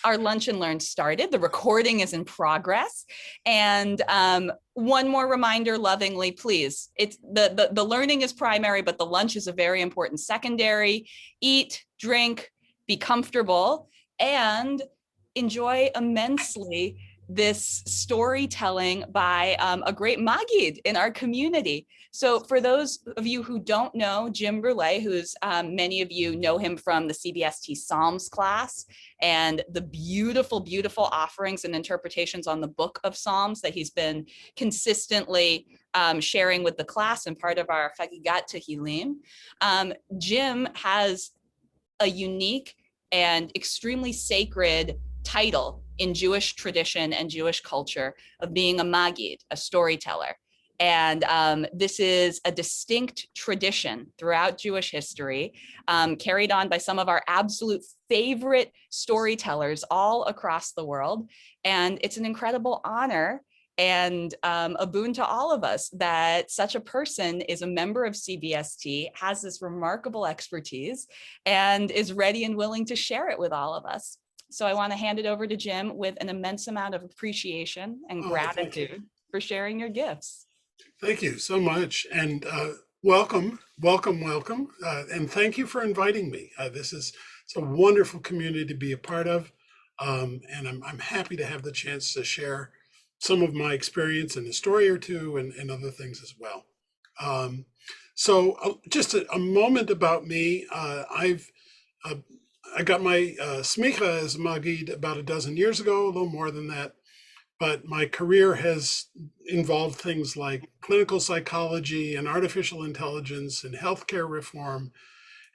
our Lunch and Learn started. The recording is in progress. And one more reminder, lovingly, please. It's the learning is primary, but the lunch is a very important secondary. Eat, drink, be comfortable, and enjoy immensely this storytelling by a great Maggid in our community. So for those of you who don't know Jim Brulé, who's many of you know him from the CBST Psalms class and the beautiful, beautiful offerings and interpretations on the book of Psalms that he's been consistently sharing with the class and part of our Chagigat Tehillim. Jim has a unique and extremely sacred title in Jewish tradition and Jewish culture of being a Maggid, a storyteller. And this is a distinct tradition throughout Jewish history, carried on by some of our absolute favorite storytellers all across the world. And it's an incredible honor and a boon to all of us that such a person is a member of CBST, has this remarkable expertise, and is ready and willing to share it with all of us. So I want to hand it over to Jim with an immense amount of appreciation and gratitude for sharing your gifts. Thank you so much. And welcome, welcome, welcome. And thank you for inviting me. It's a wonderful community to be a part of. And I'm happy to have the chance to share some of my experience in a story or two and other things as well. Just a moment about me. I got my smicha as Maggid about a dozen years ago, a little more than that. But my career has involved things like clinical psychology and artificial intelligence and healthcare reform.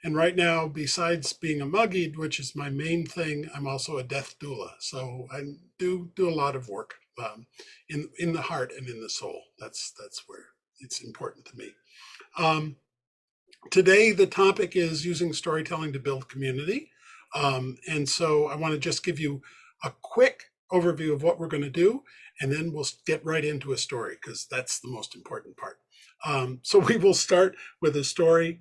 And right now, besides being a Maggid, which is my main thing, I'm also a death doula. So I do a lot of work in the heart and in the soul. That's where it's important to me. Today, the topic is using storytelling to build community. And so I want to just give you a quick overview of what we're going to do, and then we'll get right into a story because that's the most important part. So we will start with a story.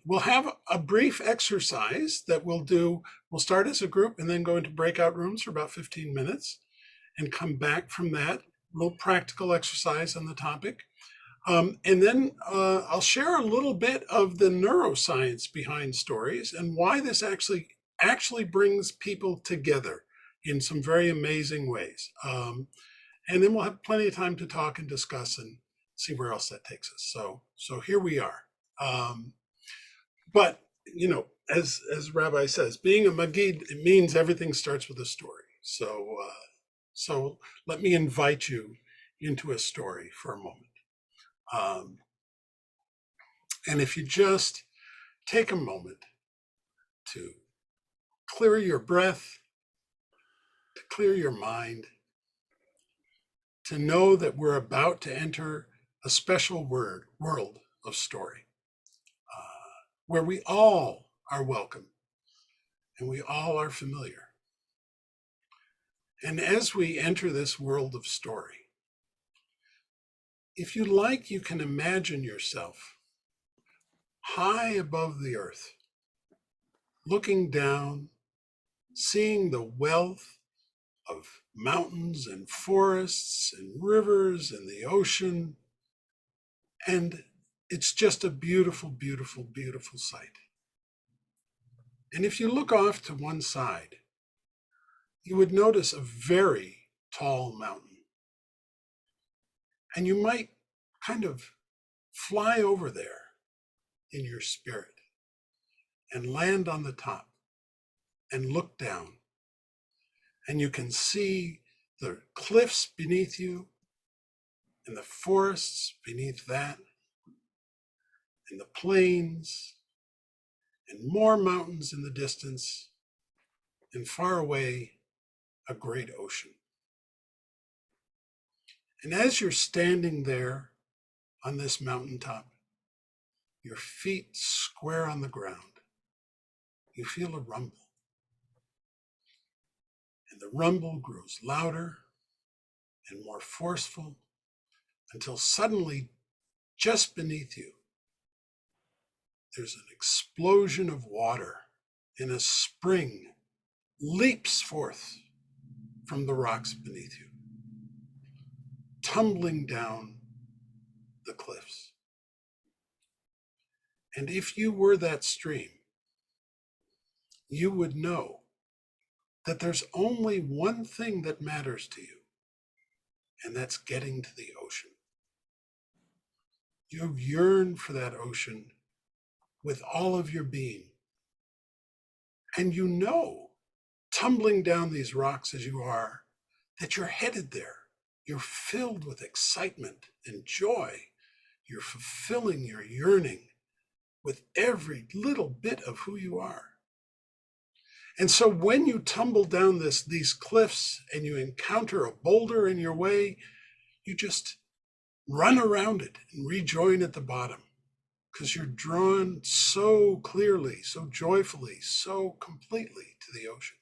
We'll have a brief exercise that we'll do. We'll start as a group and then go into breakout rooms for about 15 minutes and come back from that, a little practical exercise on the topic. And then I'll share a little bit of the neuroscience behind stories and why this actually brings people together in some very amazing ways. And then we'll have plenty of time to talk and discuss and see where else that takes us. So here we are. But, you know, as Rabbi says, being a Maggid, it means everything starts with a story. So let me invite you into a story for a moment. And if you just take a moment to clear your breath, to clear your mind, to know that we're about to enter a special world of story, where we all are welcome and we all are familiar. And as we enter this world of story, if you like, you can imagine yourself high above the earth, looking down, seeing the wealth of mountains and forests and rivers and the ocean. And it's just a beautiful, beautiful, beautiful sight. And if you look off to one side, you would notice a very tall mountain. And you might kind of fly over there in your spirit and land on the top and look down. And you can see the cliffs beneath you and the forests beneath that and the plains and more mountains in the distance and far away, a great ocean. And as you're standing there on this mountaintop, your feet square on the ground, you feel a rumble. And the rumble grows louder and more forceful until suddenly, just beneath you, there's an explosion of water in a spring leaps forth from the rocks beneath you, tumbling down the cliffs. And if you were that stream, you would know that there's only one thing that matters to you, and that's getting to the ocean. You yearn for that ocean with all of your being. And you know, tumbling down these rocks as you are, that you're headed there. You're filled with excitement and joy. You're fulfilling your yearning with every little bit of who you are. And so when you tumble down these cliffs and you encounter a boulder in your way, you just run around it and rejoin at the bottom, because you're drawn so clearly, so joyfully, so completely to the ocean.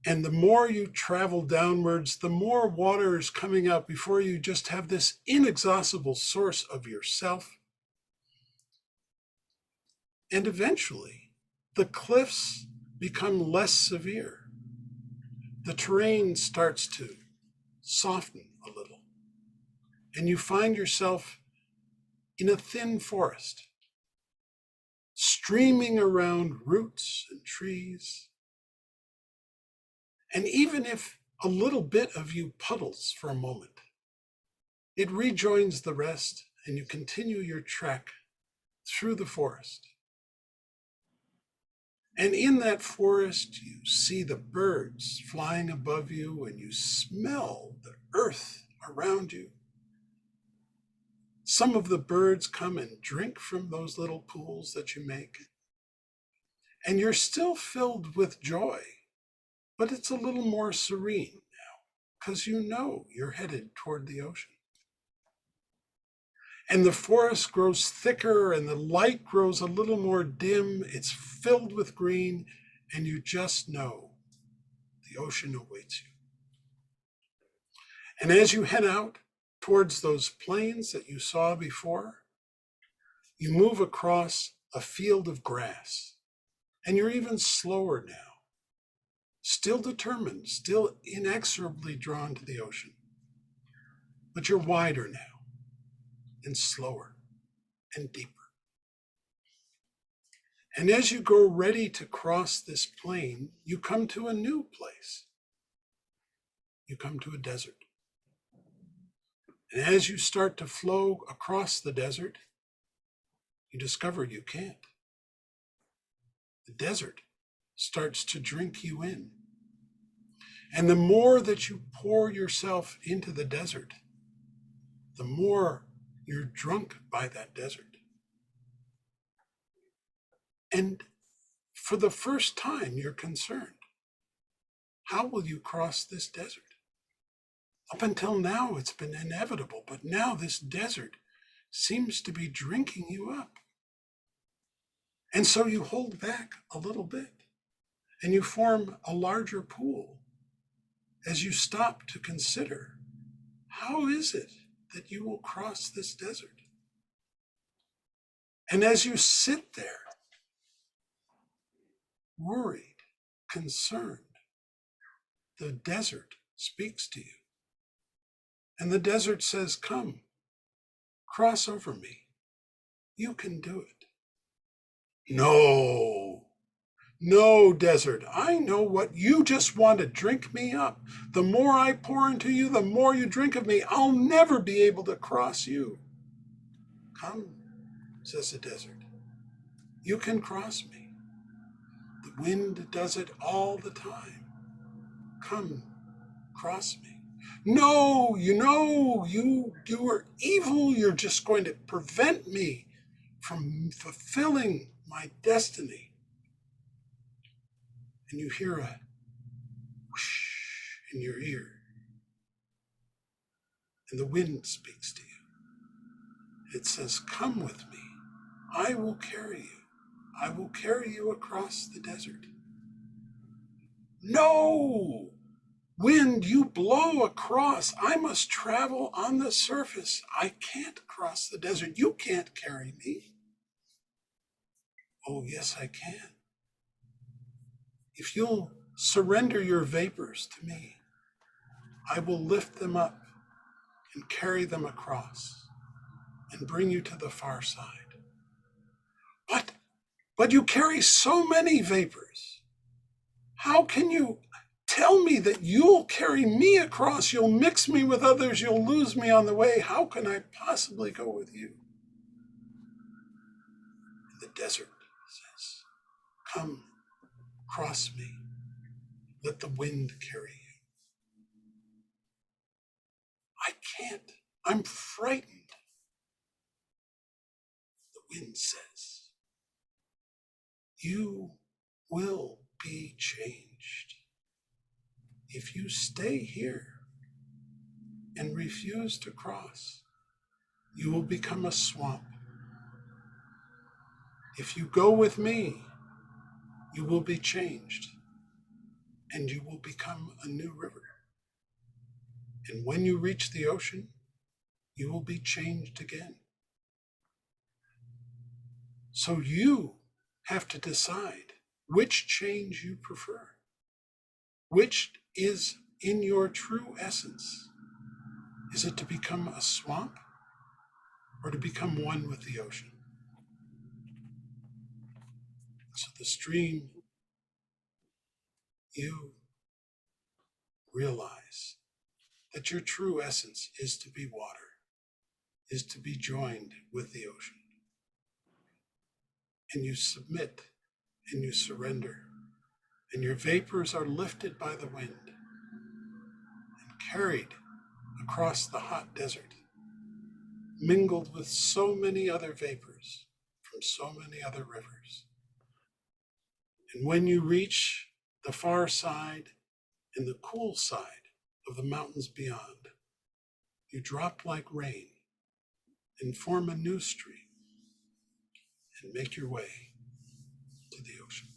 And the more you travel downwards, the more water is coming out before you just have this inexhaustible source of yourself. And eventually, the cliffs become less severe. The terrain starts to soften a little. And you find yourself in a thin forest, streaming around roots and trees. And even if a little bit of you puddles for a moment, it rejoins the rest and you continue your trek through the forest. And in that forest, you see the birds flying above you and you smell the earth around you. Some of the birds come and drink from those little pools that you make. And you're still filled with joy, but it's a little more serene now because you know you're headed toward the ocean. And the forest grows thicker and the light grows a little more dim. It's filled with green, and you just know the ocean awaits you. And as you head out towards those plains that you saw before, you move across a field of grass, and you're even slower now, still determined, still inexorably drawn to the ocean. But you're wider now, and slower, and deeper. And as you go ready to cross this plain, you come to a new place. You come to a desert. And as you start to flow across the desert, you discover you can't. The desert starts to drink you in. And the more that you pour yourself into the desert, the more you're drunk by that desert. And for the first time, you're concerned. How will you cross this desert? Up until now, it's been inevitable, but now this desert seems to be drinking you up. And so you hold back a little bit, and you form a larger pool as you stop to consider, how is it that you will cross this desert? And as you sit there, worried, concerned, the desert speaks to you. And the desert says, come, cross over me. You can do it. No, desert, I know what you just want to drink me up. The more I pour into you, the more you drink of me. I'll never be able to cross you. Come, says the desert. You can cross me. The wind does it all the time. Come, cross me. No, you are evil. You're just going to prevent me from fulfilling my destiny. And you hear a whoosh in your ear. And the wind speaks to you. It says, come with me. I will carry you. I will carry you across the desert. No! Wind, you blow across. I must travel on the surface. I can't cross the desert. You can't carry me. Oh, yes, I can. If you'll surrender your vapors to me, I will lift them up and carry them across and bring you to the far side. But you carry so many vapors. How can you tell me that you'll carry me across? You'll mix me with others. You'll lose me on the way. How can I possibly go with you? And the desert says, come, cross me. Let the wind carry you. I can't. I'm frightened. The wind says, you will be changed. If you stay here and refuse to cross, you will become a swamp. If you go with me, you will be changed and you will become a new river. And when you reach the ocean, you will be changed again. So you have to decide which change you prefer, which is in your true essence. Is it to become a swamp or to become one with the ocean? So the stream, you realize that your true essence is to be water, is to be joined with the ocean. And you submit and you surrender, and your vapors are lifted by the wind and carried across the hot desert, mingled with so many other vapors from so many other rivers. And when you reach the far side and the cool side of the mountains beyond, you drop like rain and form a new stream and make your way to the ocean.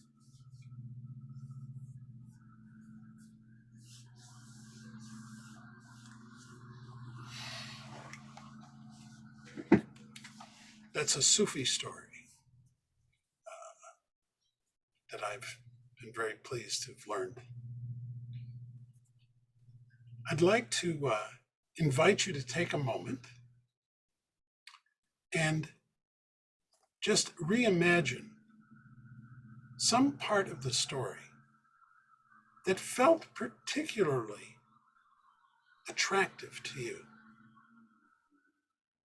That's a Sufi story that I've been very pleased to have learned. I'd like to invite you to take a moment and just reimagine some part of the story that felt particularly attractive to you,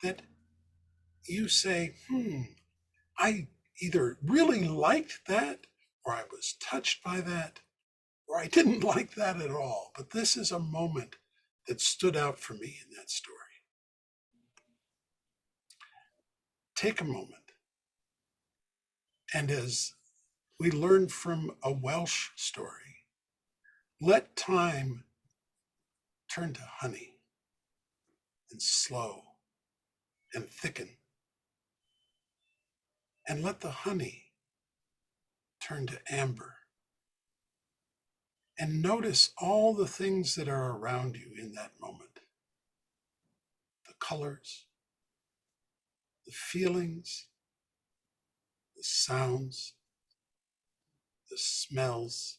that you say, I either really liked that, or I was touched by that, or I didn't like that at all. But this is a moment that stood out for me in that story. Take a moment. And as we learn from a Welsh story, let time turn to honey and slow and thicken. And let the honey turn to amber. And notice all the things that are around you in that moment. The colors, the feelings, the sounds, the smells,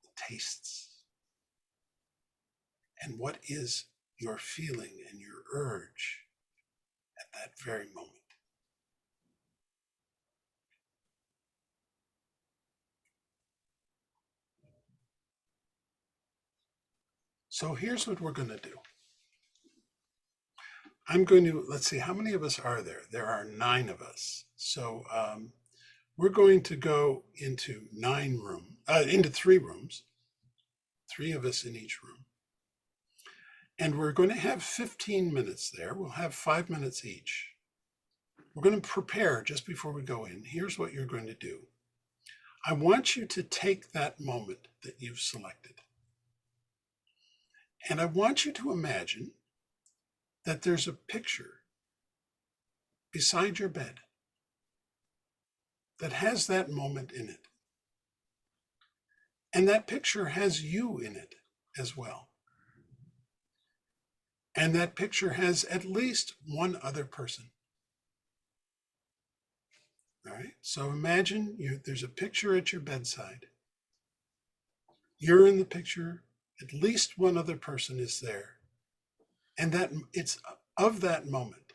the tastes. And what is your feeling and your urge at that very moment? So here's what we're going to do. I'm going to, let's see, how many of us are there? There are 9 of us. So we're going to go into 3 rooms, 3 of us in each room. And we're going to have 15 minutes there. We'll have 5 minutes each. We're going to prepare just before we go in. Here's what you're going to do. I want you to take that moment that you've selected. And I want you to imagine that there's a picture beside your bed that has that moment in it. And that picture has you in it as well. And that picture has at least one other person. All right, so imagine there's a picture at your bedside, you're in the picture, at least one other person is there, and that it's of that moment.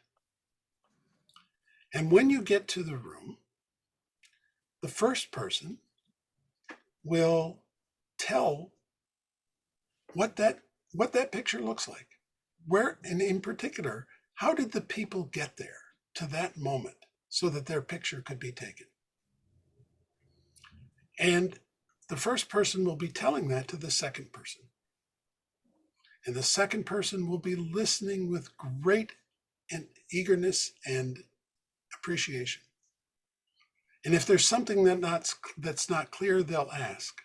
And when you get to the room, the first person will tell what that picture looks like. Where, and in particular, how did the people get there to that moment so that their picture could be taken? And the first person will be telling that to the second person. And the second person will be listening with great eagerness and appreciation. And if there's something that's not clear, they'll ask.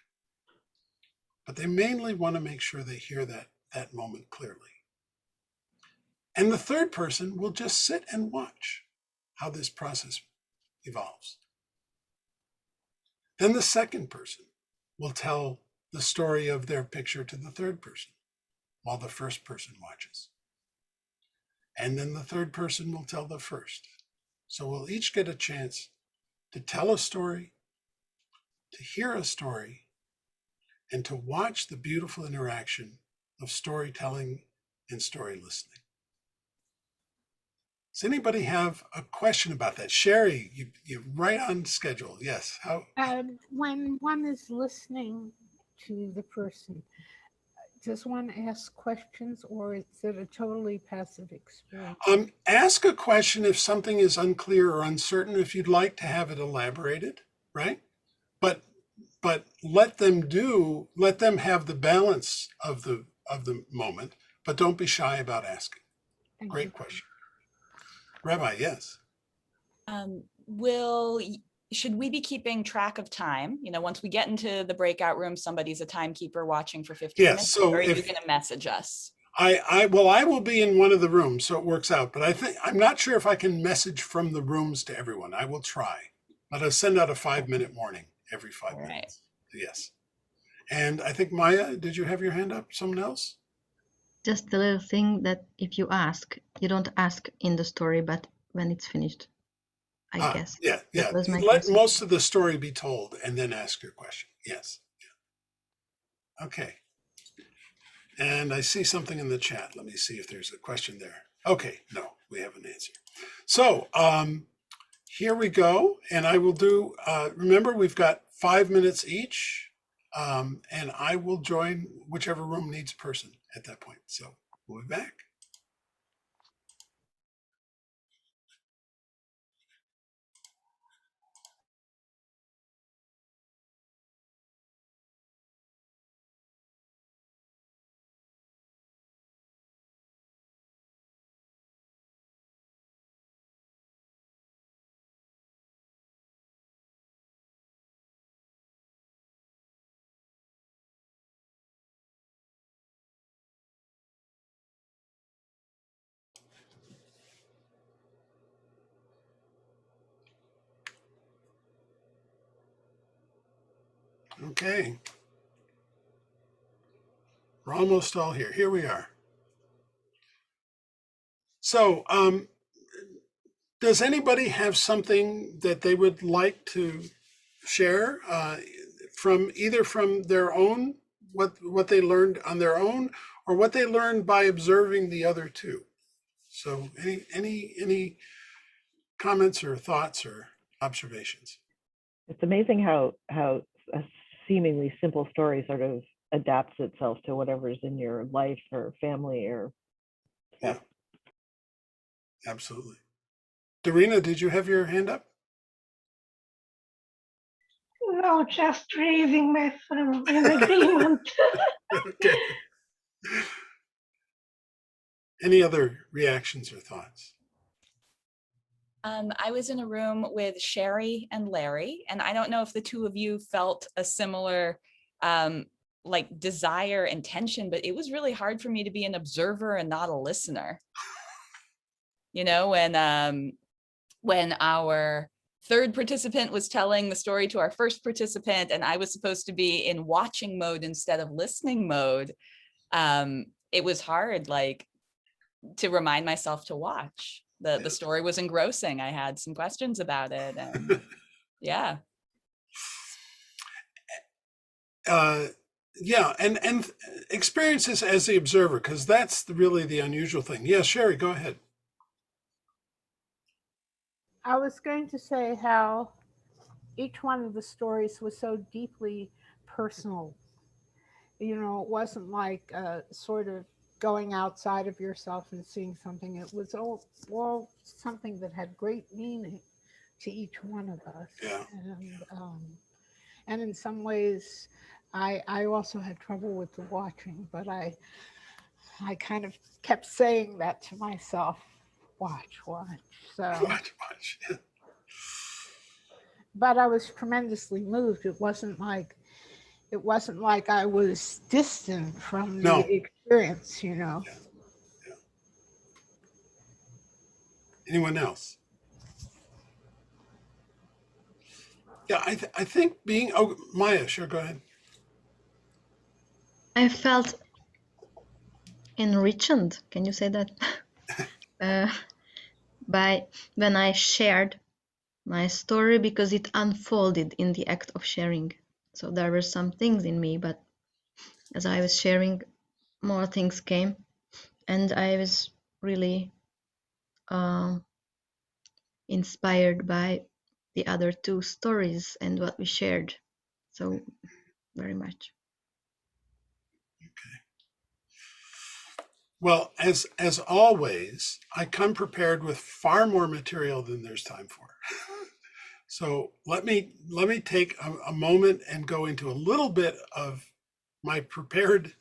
But they mainly want to make sure they hear that moment clearly. And the third person will just sit and watch how this process evolves. Then the second person will tell the story of their picture to the third person while the first person watches. And then the third person will tell the first. So we'll each get a chance to tell a story, to hear a story, and to watch the beautiful interaction of storytelling and story listening. Does anybody have a question about that? Sherry, you're right on schedule. Yes. How? When one is listening to the person, does one ask questions, or is it a totally passive experience? Ask a question if something is unclear or uncertain, if you'd like to have it elaborated, right? But let them have the balance of the moment, but don't be shy about asking. Great question. Rabbi, yes. Should we be keeping track of time? Once we get into the breakout room, somebody's a timekeeper watching for 15 minutes. So or are you going to message us? I will be in one of the rooms, so it works out. But I'm not sure if I can message from the rooms to everyone. I will try, but I'll send out a 5-minute warning every 5 minutes. Yes. And I think Maya, did you have your hand up? Someone else? Just a little thing that if you ask, you don't ask in the story, but when it's finished, I guess. Yeah. Let most of the story be told and then ask your question. Yes. Yeah. Okay. And I see something in the chat. Let me see if there's a question there. Okay. No, we have an answer. So here we go. And I will do, remember, we've got 5 minutes each. And I will join whichever room needs a person at that point. So we'll be back. Okay. We're almost all here. Here we are. So, does anybody have something that they would like to share from their own, what they learned on their own, or what they learned by observing the other two? So, any comments or thoughts or observations? It's amazing how a seemingly simple story sort of adapts itself to whatever's in your life or family or stuff. Yeah, absolutely. Darina, did you have your hand up? No, just raising my thumb in agreement. Okay. Any other reactions or thoughts? I was in a room with Sherry and Larry, and I don't know if the two of you felt a similar desire and tension, but it was really hard for me to be an observer and not a listener. When our third participant was telling the story to our first participant, and I was supposed to be in watching mode instead of listening mode, it was hard, to remind myself to watch. The story was engrossing. I had some questions about it, and yeah. yeah, and experiences as the observer, because that's really the unusual thing. Yeah, Sherry, go ahead. I was going to say how each one of the stories was so deeply personal. You know, it wasn't like sort of going outside of yourself and seeing something. It was all something that had great meaning to each one of us. Yeah. And in some ways, I also had trouble with the watching, but I kind of kept saying that to myself, watch. So, Watch. Yeah. but I was tremendously moved. It wasn't like I was distant from the No. experience, you know. Yeah. Yeah. Anyone else? Yeah, I think being, oh, Maya, sure, go ahead. I felt enriched, can you say that? By when I shared my story, because it unfolded in the act of sharing. So there were some things in me, but as I was sharing, more things came, and I was really inspired by the other two stories and what we shared. So very much. Well, as always, I come prepared with far more material than there's time for. So let me take a moment and go into a little bit of my prepared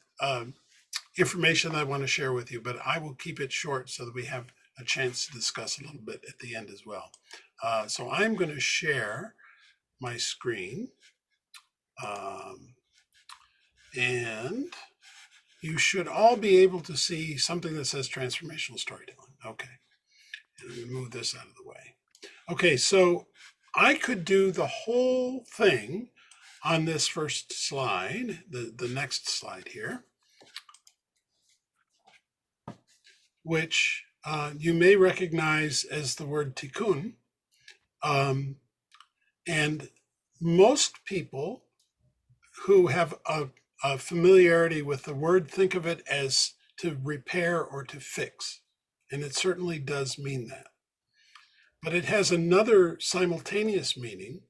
information that I want to share with you, but I will keep it short so that we have a chance to discuss a little bit at the end as well. So I'm going to share my screen, and you should all be able to see something that says transformational storytelling. Okay, let me move this out of the way. Okay, so I could do the whole thing on this first slide, the next slide here, which you may recognize as the word tikkun. And most people who have a familiarity with the word think of it as to repair or to fix. And it certainly does mean that. But it has another simultaneous meaning,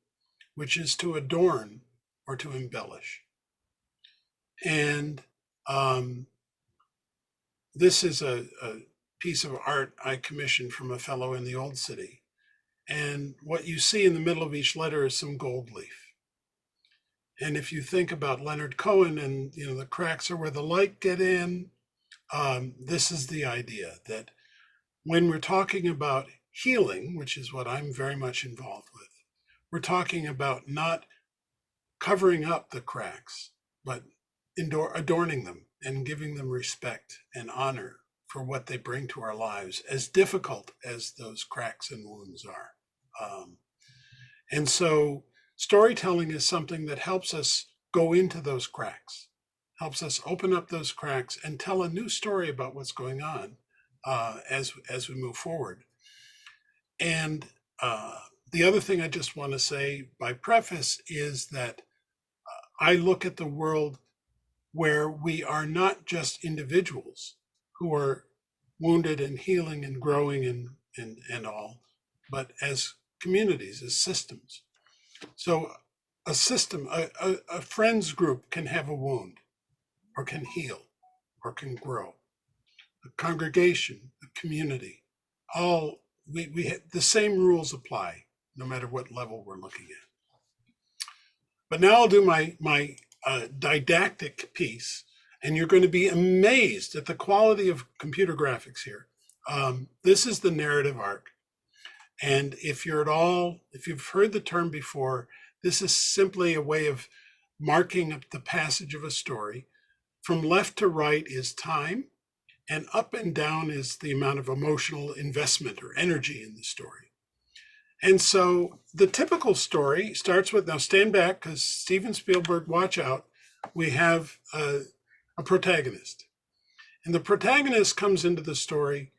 which is to adorn or to embellish. And this is a piece of art I commissioned from a fellow in the Old City. And what you see in the middle of each letter is some gold leaf. And if you think about Leonard Cohen and, you know, the cracks are where the light get in, this is the idea that when we're talking about healing, which is what I'm very much involved with, we're talking about not covering up the cracks, but adorning them and giving them respect and honor for what they bring to our lives, as difficult as those cracks and wounds are. And so storytelling is something that helps us go into those cracks, helps us open up those cracks and tell a new story about what's going on as we move forward. And the other thing I just want to say by preface is that I look at the world where we are not just individuals who are wounded and healing and growing and all, but as communities, as systems. So a system, a friends group can have a wound or can heal or can grow. A congregation, a community, all the same rules apply no matter what level we're looking at. But now I'll do my didactic piece, and you're going to be amazed at the quality of computer graphics here. This is the narrative arc. And if you've heard the term before, this is simply a way of marking up the passage of a story. From left to right is time, and up and down is the amount of emotional investment or energy in the story. And so the typical story starts with, now stand back because Steven Spielberg, watch out, we have a protagonist. And the protagonist comes into the story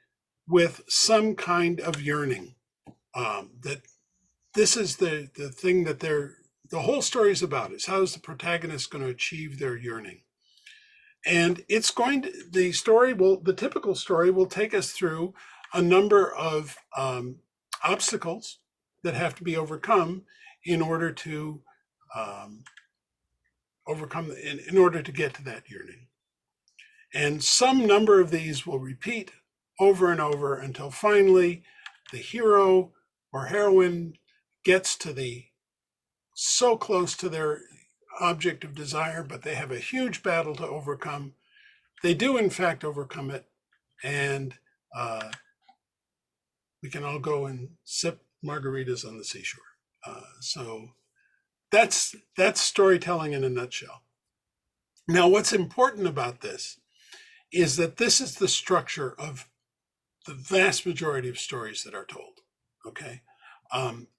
with some kind of yearning, that this is the thing that they're the whole story is about is how is the protagonist going to achieve their yearning. And it's going to, the typical story will take us through a number of obstacles that have to be overcome in order to in order to get to that yearning. And some number of these will repeat over and over until finally the hero or heroine gets to so close to their object of desire, but they have a huge battle to overcome. They do in fact overcome it, and we can all go and sip margaritas on the seashore. So that's storytelling in a nutshell. Now, what's important about this is that this is the structure of the vast majority of stories that are told, okay?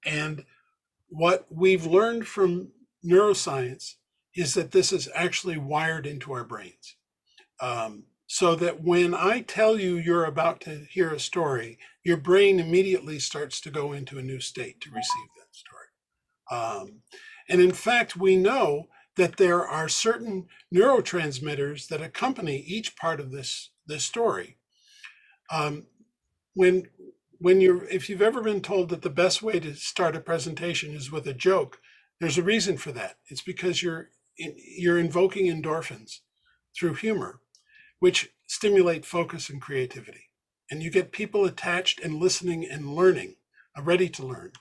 And what we've learned from neuroscience is that this is actually wired into our brains. So that when I tell you you're about to hear a story, your brain immediately starts to go into a new state to receive that story. And in fact, we know that there are certain neurotransmitters that accompany each part of this story. If you've ever been told that the best way to start a presentation is with a joke, there's a reason for that. It's because you're invoking endorphins through humor, which stimulate focus and creativity. And you get people attached and listening and learning, ready to learn.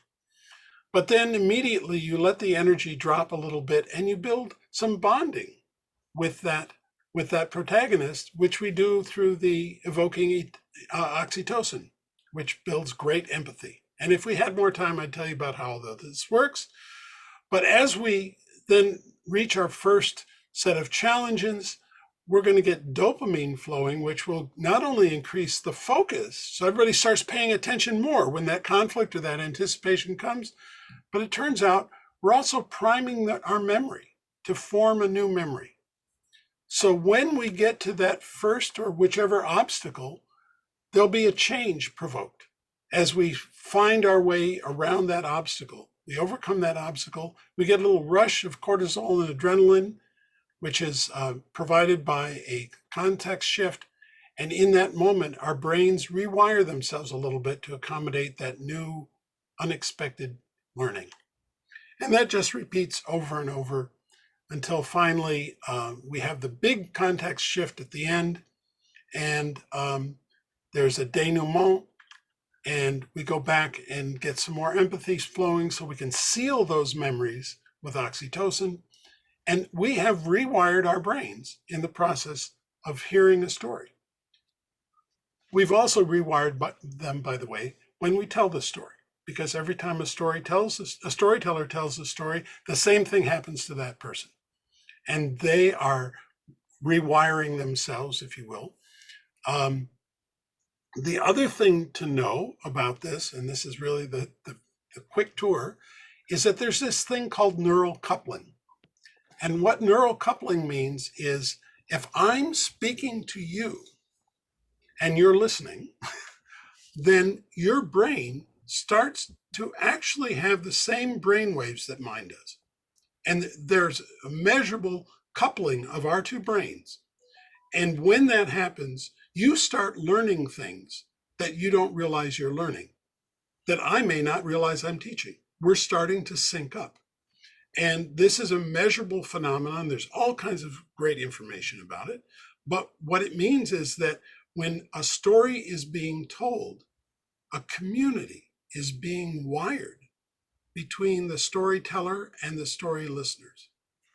But then immediately you let the energy drop a little bit and you build some bonding with that protagonist, which we do through the evoking oxytocin, which builds great empathy. And if we had more time, I'd tell you about how this works. But as we then reach our first set of challenges, we're going to get dopamine flowing, which will not only increase the focus, so everybody starts paying attention more when that conflict or that anticipation comes, but it turns out we're also priming our memory to form a new memory. So when we get to that first or whichever obstacle, there'll be a change provoked. As we find our way around that obstacle, we overcome that obstacle, we get a little rush of cortisol and adrenaline, which is provided by a context shift. And in that moment, our brains rewire themselves a little bit to accommodate that new, unexpected learning. And that just repeats over and over until finally we have the big context shift at the end, and there's a denouement, and we go back and get some more empathy flowing so we can seal those memories with oxytocin. And we have rewired our brains in the process of hearing a story. We've also rewired them, by the way, when we tell the story, because every time a storyteller tells a story, the same thing happens to that person. And they are rewiring themselves, if you will. The other thing to know about this, and this is really the quick tour, is that there's this thing called neural coupling. And what neural coupling means is if I'm speaking to you and you're listening, then your brain starts to actually have the same brain waves that mine does. And there's a measurable coupling of our two brains. And when that happens, you start learning things that you don't realize you're learning, that I may not realize I'm teaching. We're starting to sync up. And this is a measurable phenomenon. There's all kinds of great information about it. But what it means is that when a story is being told, a community is being wired between the storyteller and the story listeners.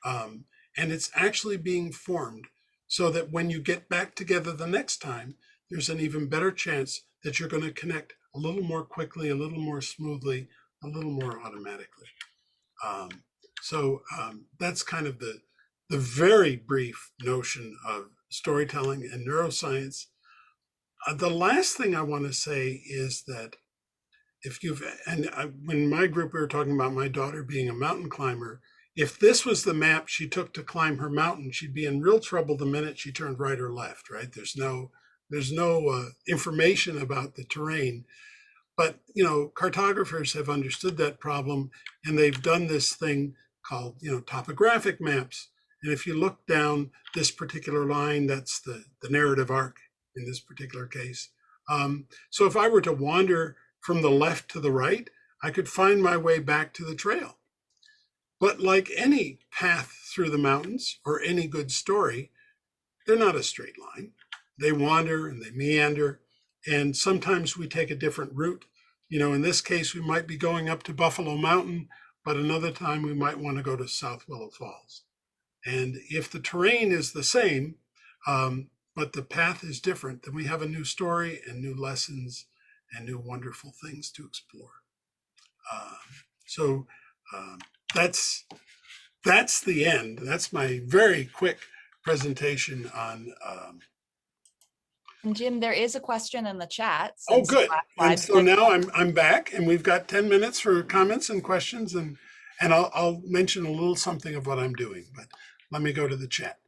And it's actually being formed so that when you get back together the next time, there's an even better chance that you're going to connect a little more quickly, a little more smoothly, a little more automatically. So that's kind of the very brief notion of storytelling and neuroscience. The last thing I want to say is that when my group, we were talking about my daughter being a mountain climber. If this was the map she took to climb her mountain, she'd be in real trouble the minute she turned right or left, right? There's no information about the terrain. But, cartographers have understood that problem, and they've done this thing called, topographic maps. And if you look down this particular line, that's the narrative arc in this particular case. So if I were to wander from the left to the right, I could find my way back to the trail. But like any path through the mountains or any good story, they're not a straight line. They wander and they meander, and sometimes we take a different route. In this case, we might be going up to Buffalo Mountain, but another time we might want to go to South Willow Falls. And if the terrain is the same, but the path is different, then we have a new story and new lessons and new wonderful things to explore. So that's the end. That's my very quick presentation on. And Jim, there is a question in the chat. Oh, good. And so now I'm back, and we've got 10 minutes for comments and questions, and I'll mention a little something of what I'm doing. But let me go to the chat.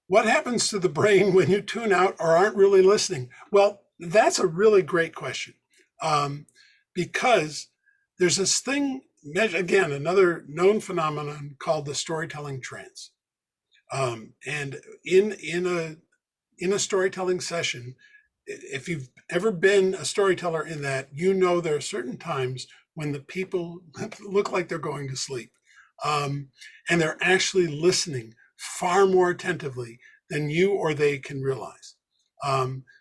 What happens to the brain when you tune out or aren't really listening? Well, that's a really great question, because there's this thing, again, another known phenomenon called the storytelling trance. And in a storytelling session, if you've ever been a storyteller in that, there are certain times when the people look like they're going to sleep. And they're actually listening far more attentively than you or they can realize.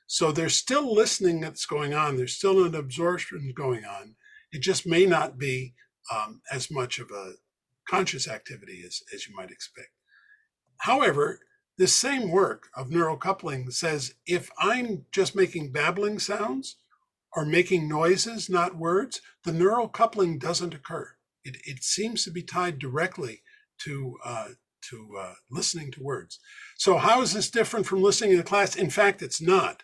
So there's still listening that's going on. There's still an absorption going on. It just may not be as much of a conscious activity as you might expect. However, this same work of neural coupling says if I'm just making babbling sounds or making noises, not words, the neural coupling doesn't occur. It seems to be tied directly to listening to words. So how is this different from listening to class? In fact, it's not.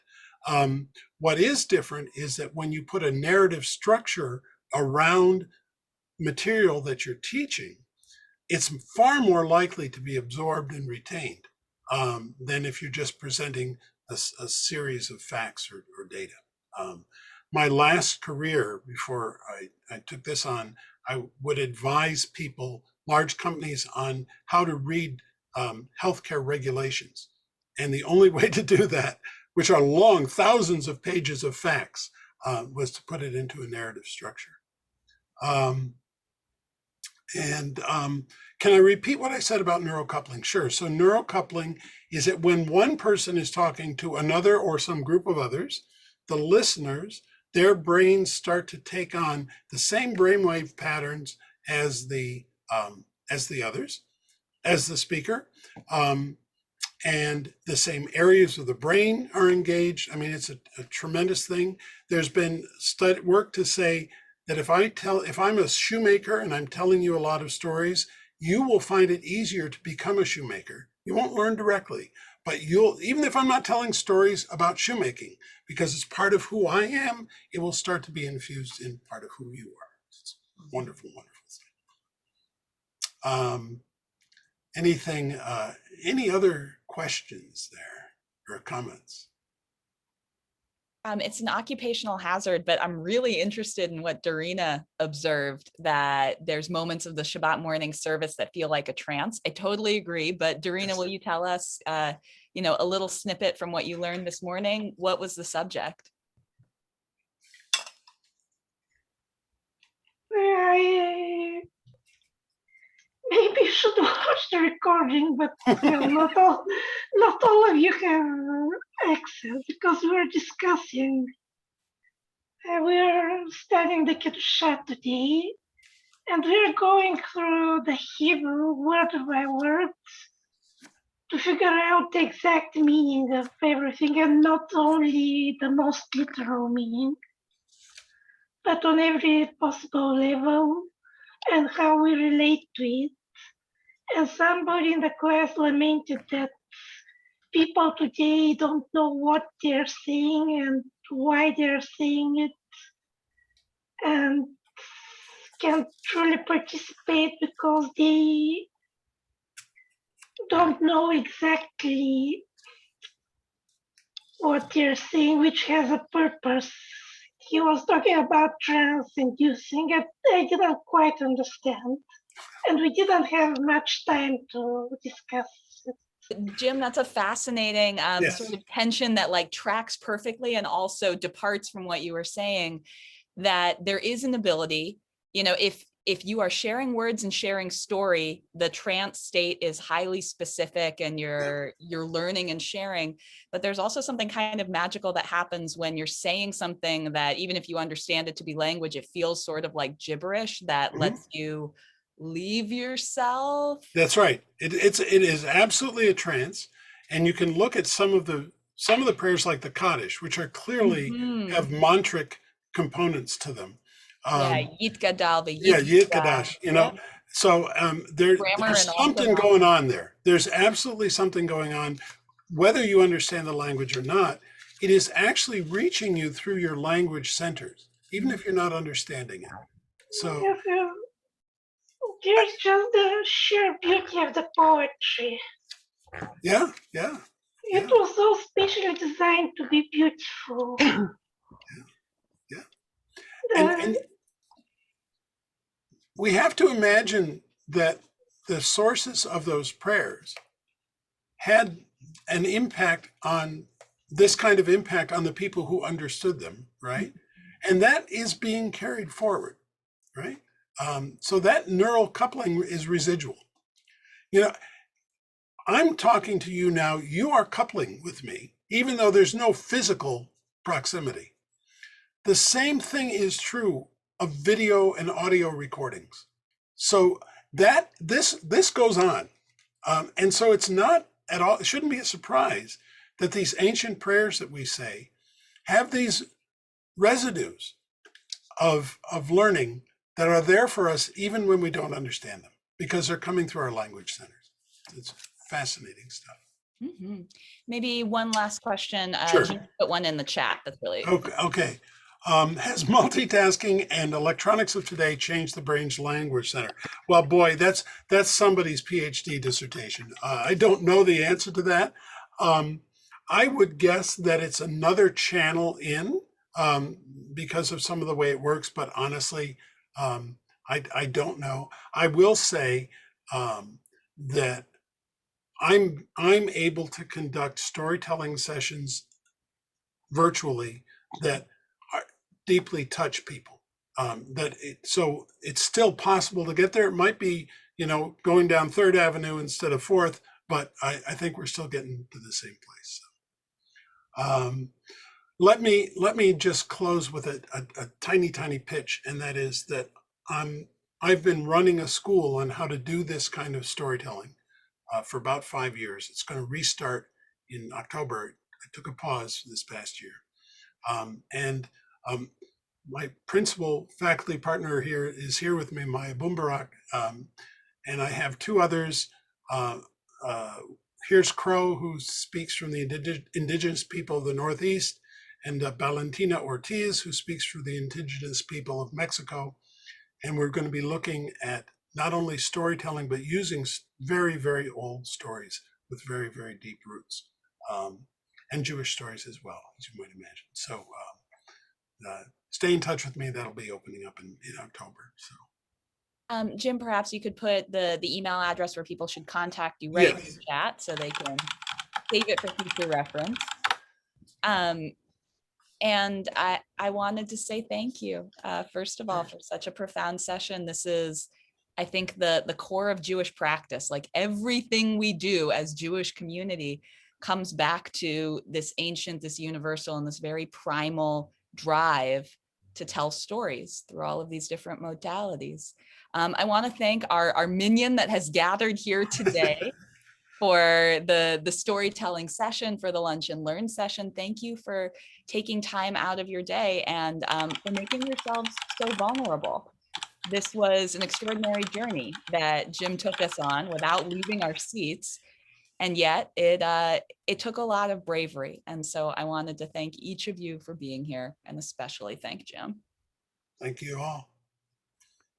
What is different is that when you put a narrative structure around material that you're teaching, it's far more likely to be absorbed and retained than if you're just presenting a series of facts or data. My last career, before I took this on, I would advise people, large companies, on how to read healthcare regulations. And the only way to do that, which are long, thousands of pages of facts, was to put it into a narrative structure. Can I repeat what I said about neurocoupling? Sure. So neurocoupling is that when one person is talking to another or some group of others, the listeners, their brains start to take on the same brainwave patterns as the others, as the speaker, and the same areas of the brain are engaged. I mean, it's a tremendous thing. There's been work to say that if I'm a shoemaker and I'm telling you a lot of stories, you will find it easier to become a shoemaker. You won't learn directly, but even if I'm not telling stories about shoemaking, because it's part of who I am, it will start to be infused in part of who you are. It's a wonderful, wonderful thing. Any other questions there or comments? It's an occupational hazard, but I'm really interested in what Darina observed, that there's moments of the Shabbat morning service that feel like a trance. I totally agree, but Darina, will you tell us, a little snippet from what you learned this morning? What was the subject? I maybe should watch the recording, but not all of you have access, because we're discussing. We're studying the Kedusha today, and we're going through the Hebrew word by word to figure out the exact meaning of everything, and not only the most literal meaning, but on every possible level and how we relate to it. And somebody in the class lamented that people today don't know what they're saying and why they're saying it, and can't truly participate because they don't know exactly what they're saying, which has a purpose. he was talking about trance-inducing, and I didn't quite understand. And we didn't have much time to discuss it. Jim, that's a fascinating Yes. sort of tension that like tracks perfectly and also departs from what you were saying, that there is an ability, you know, if you are sharing words and sharing story, the trance state is highly specific and you're learning and sharing, but there's also something kind of magical that happens when you're saying something that even if you understand it to be language, it feels sort of like gibberish that lets you leave yourself. That's right. It is absolutely a trance, and you can look at some of the prayers like the Kaddish, which are clearly have mantric components to them. Yeah, Yit Gadal, the Yeah, Yit Kadash, you know. So there's something going on there. There's absolutely something going on, whether you understand the language or not. It is actually reaching you through your language centers, even if you're not understanding it. So there's just the sheer beauty of the poetry. yeah. It was so specially designed to be beautiful. And we have to imagine that the sources of those prayers had an impact on this kind of impact on the people who understood them, right? And that is being carried forward, right? So that neural coupling is residual. You know, I'm talking to you now, you are coupling with me, even though there's no physical proximity. The same thing is true of video and audio recordings. So that this goes on. And so it's not at all, it shouldn't be a surprise that these ancient prayers that we say have these residues of learning that are there for us even when we don't understand them, because they're coming through our language centers. It's fascinating stuff. Mm-hmm. Maybe one last question. Sure. You put one in the chat. That's really okay. Has multitasking and electronics of today changed the brain's language center? Well, boy, that's somebody's PhD dissertation. I don't know the answer to that. I would guess that it's another channel in because of some of the way it works, but honestly, I don't know. I will say that I'm able to conduct storytelling sessions virtually that deeply touch people. So it's still possible to get there. It might be, you know, going down 3rd Avenue instead of 4th, but I think we're still getting to the same place. So, let me just close with a tiny pitch, and that is that I've been running a school on how to do this kind of storytelling for about 5 years. It's going to restart in October. I took a pause this past year. My principal faculty partner here is here with me, Maya Bumbarak, and I have 2 others. Here's Crow, who speaks from the indigenous people of the Northeast, and Valentina Ortiz, who speaks for the indigenous people of Mexico. And we're going to be looking at not only storytelling, but using very, very old stories with very, very deep roots, and Jewish stories as well, as you might imagine. So stay in touch with me. That'll be opening up in October. So, Jim, perhaps you could put the email address where people should contact you right in the chat so they can save it for future reference. And I wanted to say thank you, first of all, for such a profound session. This is, I think, the core of Jewish practice. Like everything we do as Jewish community comes back to this ancient, this universal, and this very primal drive to tell stories through all of these different modalities. I want to thank our minion that has gathered here today for the storytelling session, for the Lunch and Learn session. Thank you for taking time out of your day and for making yourselves so vulnerable. This was an extraordinary journey that Jim took us on without leaving our seats. And yet it took a lot of bravery. And so I wanted to thank each of you for being here, and especially thank Jim. Thank you all.